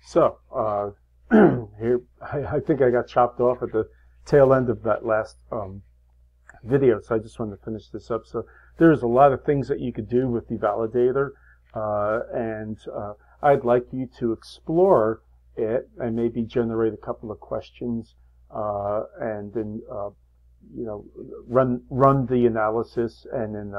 So, here, I think I got chopped off at the tail end of that last video, so I just wanted to finish this up. So, there's a lot of things that you could do with the validator, and I'd like you to explore it and maybe generate a couple of questions, and then run the analysis, and then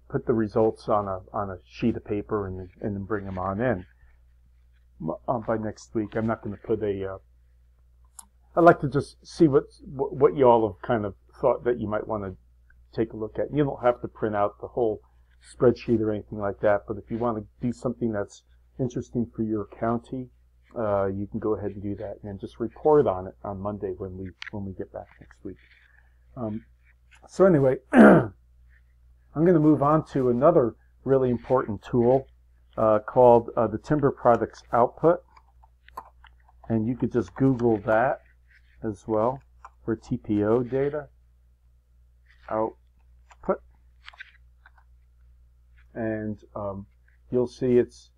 put the results on a sheet of paper, and then bring them on in. By next week, I'm not going to put I'd like to just see what you all have kind of thought that you might want to take a look at. You don't have to print out the whole spreadsheet or anything like that, but if you want to do something that's interesting for your county, you can go ahead and do that, and then just report on it on Monday when we get back next week. So anyway, I'm going to move on to another really important tool called the Timber Products Output, and you could just Google that as well for TPO data output, and you'll see it's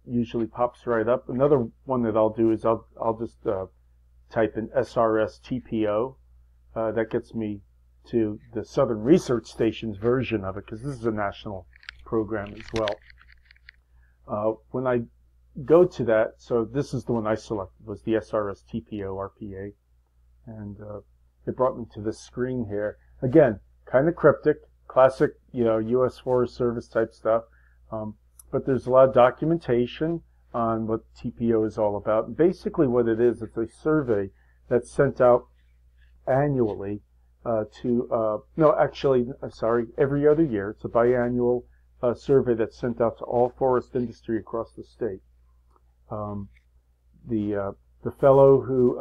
usually pops right up. Another one that I'll do is I'll just type in SRS TPO. That gets me to the Southern Research Station's version of it, because this is a national program as well. When I go to that, so this is the one I selected, was the SRS TPO RPA, and it brought me to this screen here. Again, kind of cryptic, classic, U.S. Forest Service type stuff, but there's a lot of documentation on what TPO is all about. And basically what it is, it's a survey that's sent out annually every other year. It's a biannual survey that's sent out to all forest industry across the state. The fellow who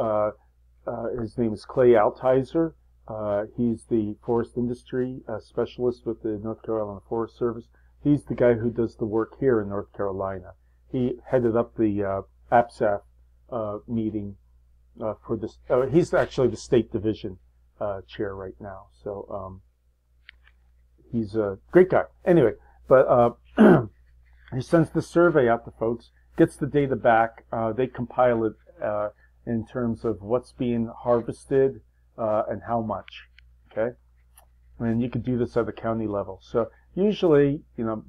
his name is Clay Altizer. He's the forest industry specialist with the North Carolina Forest Service. He's the guy who does the work here in North Carolina. He headed up the APSAF meeting for this. He's actually the state division chair right now. So he's a great guy. Anyway, but he sends the survey out to folks, gets the data back. They compile it in terms of what's being harvested and how much. Okay, and you could do this at the county level. So usually,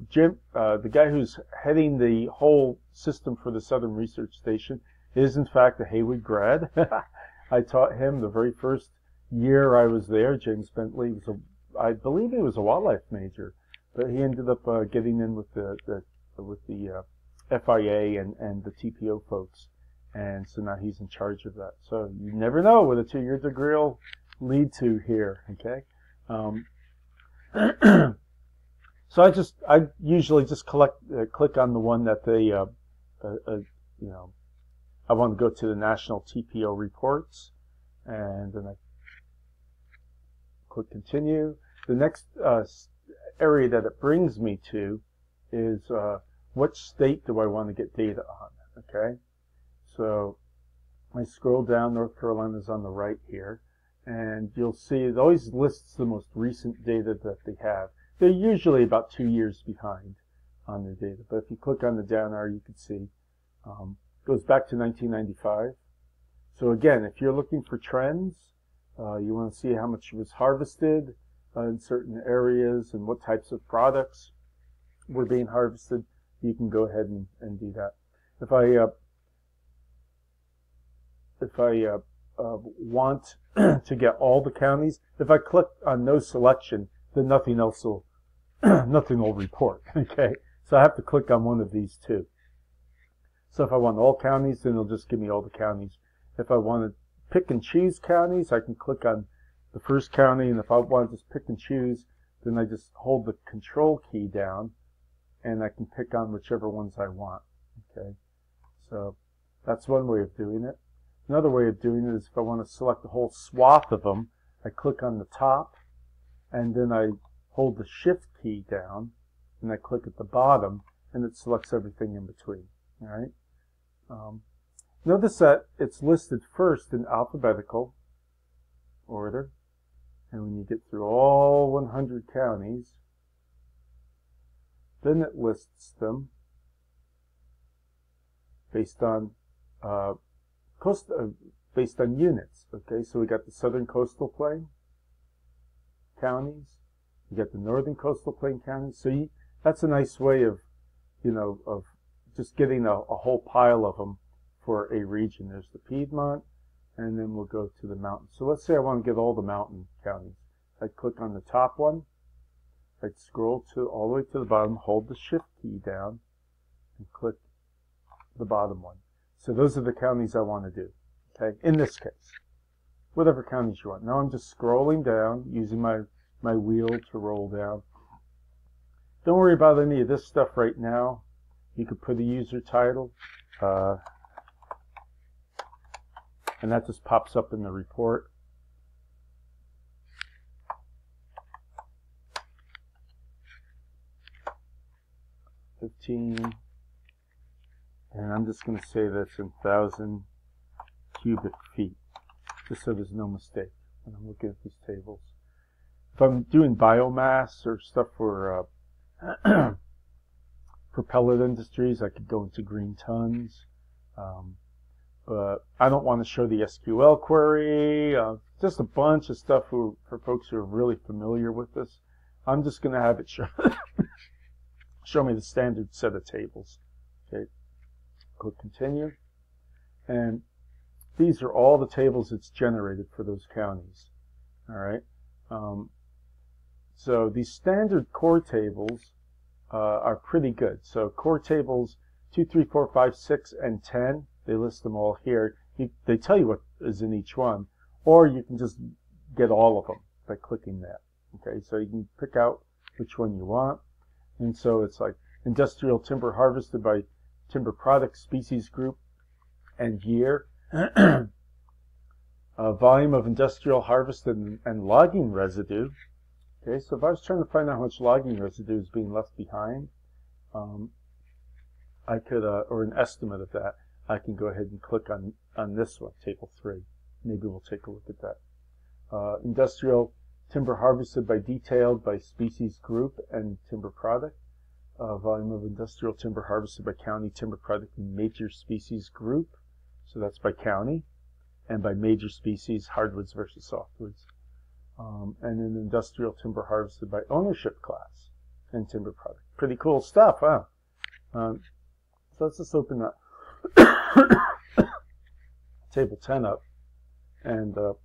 Jim, the guy who's heading the whole system for the Southern Research Station, is in fact a Haywood grad. I taught him the very first year I was there. James Bentley was I believe he was a wildlife major, but he ended up getting in with the FIA and the TPO folks, and so now he's in charge of that. So you never know what a 2-year degree will lead to here. Okay. So I usually just click on the one that they I want to go to the national TPO reports, and then I click continue. The next area that it brings me to is what state do I want to get data on? Okay, so I scroll down. North Carolina's on the right here, and you'll see it always lists the most recent data that they have. They're usually about 2 years behind on their data, but if you click on the down arrow, you can see it goes back to 1995. So again, if you're looking for trends, you want to see how much was harvested in certain areas and what types of products were being harvested, you can go ahead and do that. If I want to get all the counties, if I click on no selection, then nothing else will nothing will report. Okay, so I have to click on one of these two. So if I want all counties, then it'll just give me all the counties. If I want to pick and choose counties, I can click on the first county, and if I want to just pick and choose, then I just hold the control key down, and I can pick on whichever ones I want. Okay, so that's one way of doing it. Another way of doing it is if I want to select the whole swath of them, I click on the top, and then I hold the shift key down, and I click at the bottom, and it selects everything in between. All right. Notice that it's listed first in alphabetical order, and when you get through all 100 counties, then it lists them based on based on units. Okay, so we got the southern coastal plain counties, you got the northern coastal plain counties. So that's a nice way of, of just getting a whole pile of them for a region. There's the Piedmont, and then we'll go to the mountains. So let's say I want to get all the mountain counties. I'd click on the top one, I'd scroll all the way to the bottom, hold the shift key down, and click the bottom one. So those are the counties I want to do, okay, in this case. Whatever counties you want. Now I'm just scrolling down, using my wheel to roll down. Don't worry about any of this stuff right now. You could put a user title, and that just pops up in the report. $15, and I'm just going to say that's in 1,000 cubic feet, just so there's no mistake when I'm looking at these tables. If I'm doing biomass or stuff for for pellet industries, I could go into green tons, but I don't want to show the SQL query. Just a bunch of stuff for folks who are really familiar with this. I'm just going to have it show me the standard set of tables. Okay, click continue, and these are all the tables it's generated for those counties. All right. So these standard core tables are pretty good. So core tables 2, 3, 4, 5, 6, and 10. They list them all here. They tell you what is in each one, or you can just get all of them by clicking that. Okay, so you can pick out which one you want. And so it's like industrial timber harvested by timber product species group and year. Volume of industrial harvested and logging residue. Okay, so if I was trying to find out how much logging residue is being left behind, I could, or an estimate of that, I can go ahead and click on this one, table 3. Maybe we'll take a look at that. Industrial timber harvested by detailed by species group and timber product. Volume of industrial timber harvested by county timber product and major species group. So that's by county, and by major species, hardwoods versus softwoods. And then industrial timber harvested by ownership class and timber product. Pretty cool stuff, huh? So let's just open that table 10 up. And so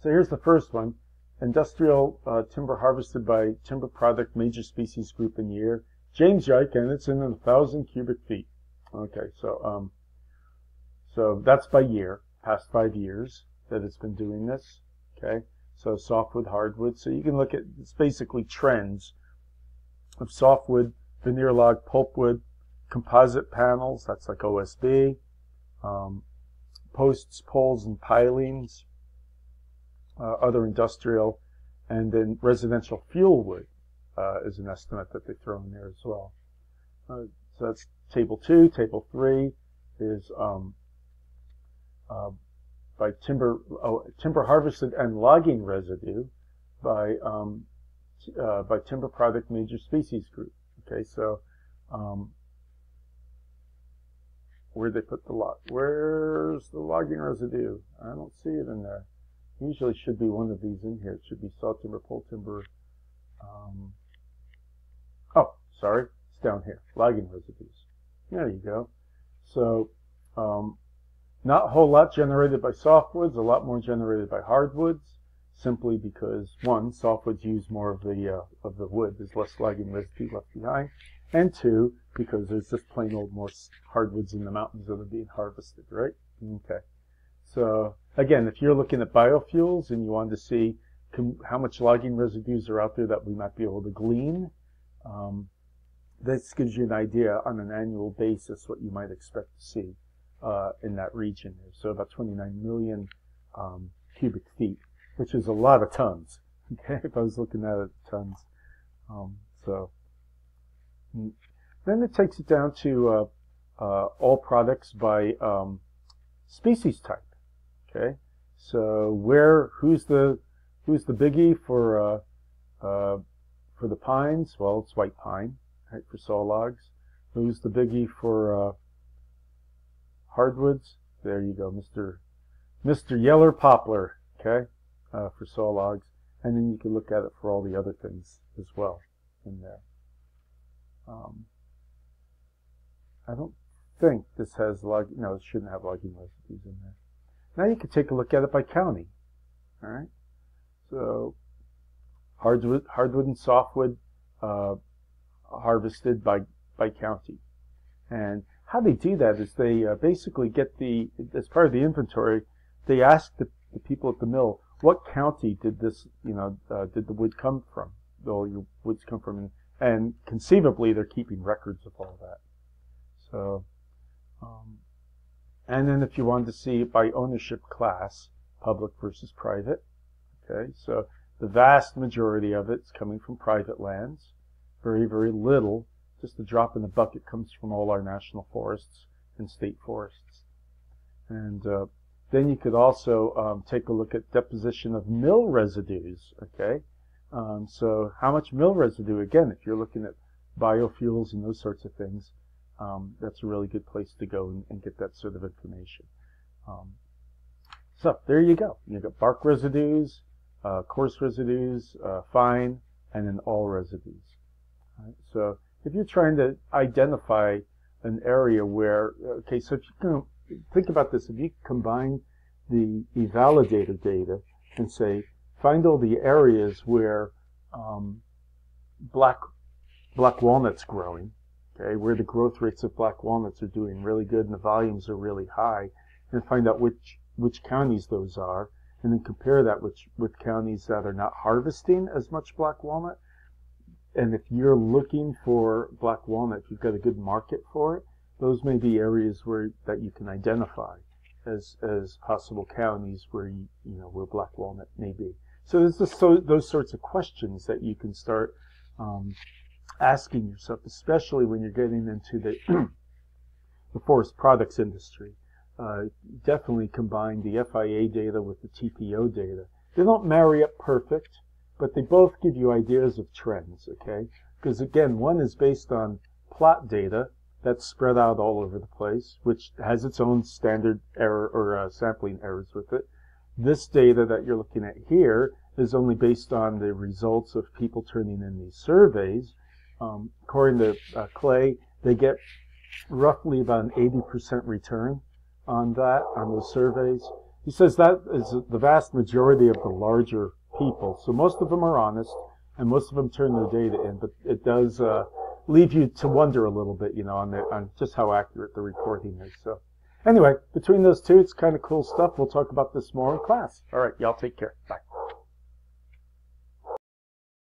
here's the first one. Industrial timber harvested by timber product, major species group and year. James Yike, and it's in 1,000 cubic feet. Okay, so so that's by year, past 5 years that it's been doing this. Okay, so softwood, hardwood. So you can look at, it's basically trends of softwood, veneer log, pulpwood, composite panels, that's like OSB, posts, poles, and pilings, other industrial, and then residential fuel wood is an estimate that they throw in there as well. So that's table 2. Table 3 is by timber harvested and logging residue by timber product major species group. Okay, so where'd they put the log? Where's the logging residue? I don't see it in there. Usually should be one of these in here. It should be saw timber, pole timber. Oh, sorry, it's down here. Logging residues. There you go. So not a whole lot generated by softwoods, a lot more generated by hardwoods, simply because, one, softwoods use more of the wood. There's less logging residue left behind. And 2, because there's just plain old more hardwoods in the mountains that are being harvested, right? Okay. So again, if you're looking at biofuels and you want to see how much logging residues are out there that we might be able to glean, this gives you an idea on an annual basis what you might expect to see in that region. So about 29 million cubic feet, which is a lot of tons. Okay, if I was looking at it, tons. Then it takes it down to all products by species type. Okay, so who's the biggie for the pines? Well, it's white pine, right, for saw logs. Who's the biggie for hardwoods, there you go, Mr. Yeller Poplar, okay, for saw logs. And then you can look at it for all the other things as well in there. I don't think this has no, it shouldn't have logging residues in there. Now you can take a look at it by county. All right. So hardwood and softwood harvested by county. And how they do that is they basically get as part of the inventory, they ask the people at the mill, what county did this, did the wood come from? All your woods come from, and conceivably they're keeping records of all that. So, and then if you wanted to see it by ownership class, public versus private, okay, so the vast majority of it's coming from private lands. Very, very little, just a drop in the bucket, comes from all our national forests and state forests. And then you could also take a look at deposition of mill residues, okay? So how much mill residue, again, if you're looking at biofuels and those sorts of things, that's a really good place to go and get that sort of information. So there you go. You've got bark residues, coarse residues, fine, and then all residues. Right? So if you're trying to identify an area where, okay, so if you can think about this, if you combine the eValidator data and say, find all the areas where black walnut's growing, okay, where the growth rates of black walnuts are doing really good and the volumes are really high, and find out which counties those are, and then compare that with counties that are not harvesting as much black walnut. And if you're looking for black walnut, if you've got a good market for it, those may be areas that you can identify as possible counties where where black walnut may be. So there's just those sorts of questions that you can start asking yourself, especially when you're getting into the forest products industry. Definitely combine the FIA data with the TPO data. They don't marry up perfect, but they both give you ideas of trends, okay? Because again, one is based on plot data that's spread out all over the place, which has its own standard error or sampling errors with it. This data that you're looking at here is only based on the results of people turning in these surveys. According to Clay, they get roughly about an 80% return on those surveys. He says that is the vast majority of the larger people. So most of them are honest, and most of them turn their data in, but it does leave you to wonder a little bit, on just how accurate the reporting is. So anyway, between those two, it's kind of cool stuff. We'll talk about this more in class. All right, y'all take care. Bye.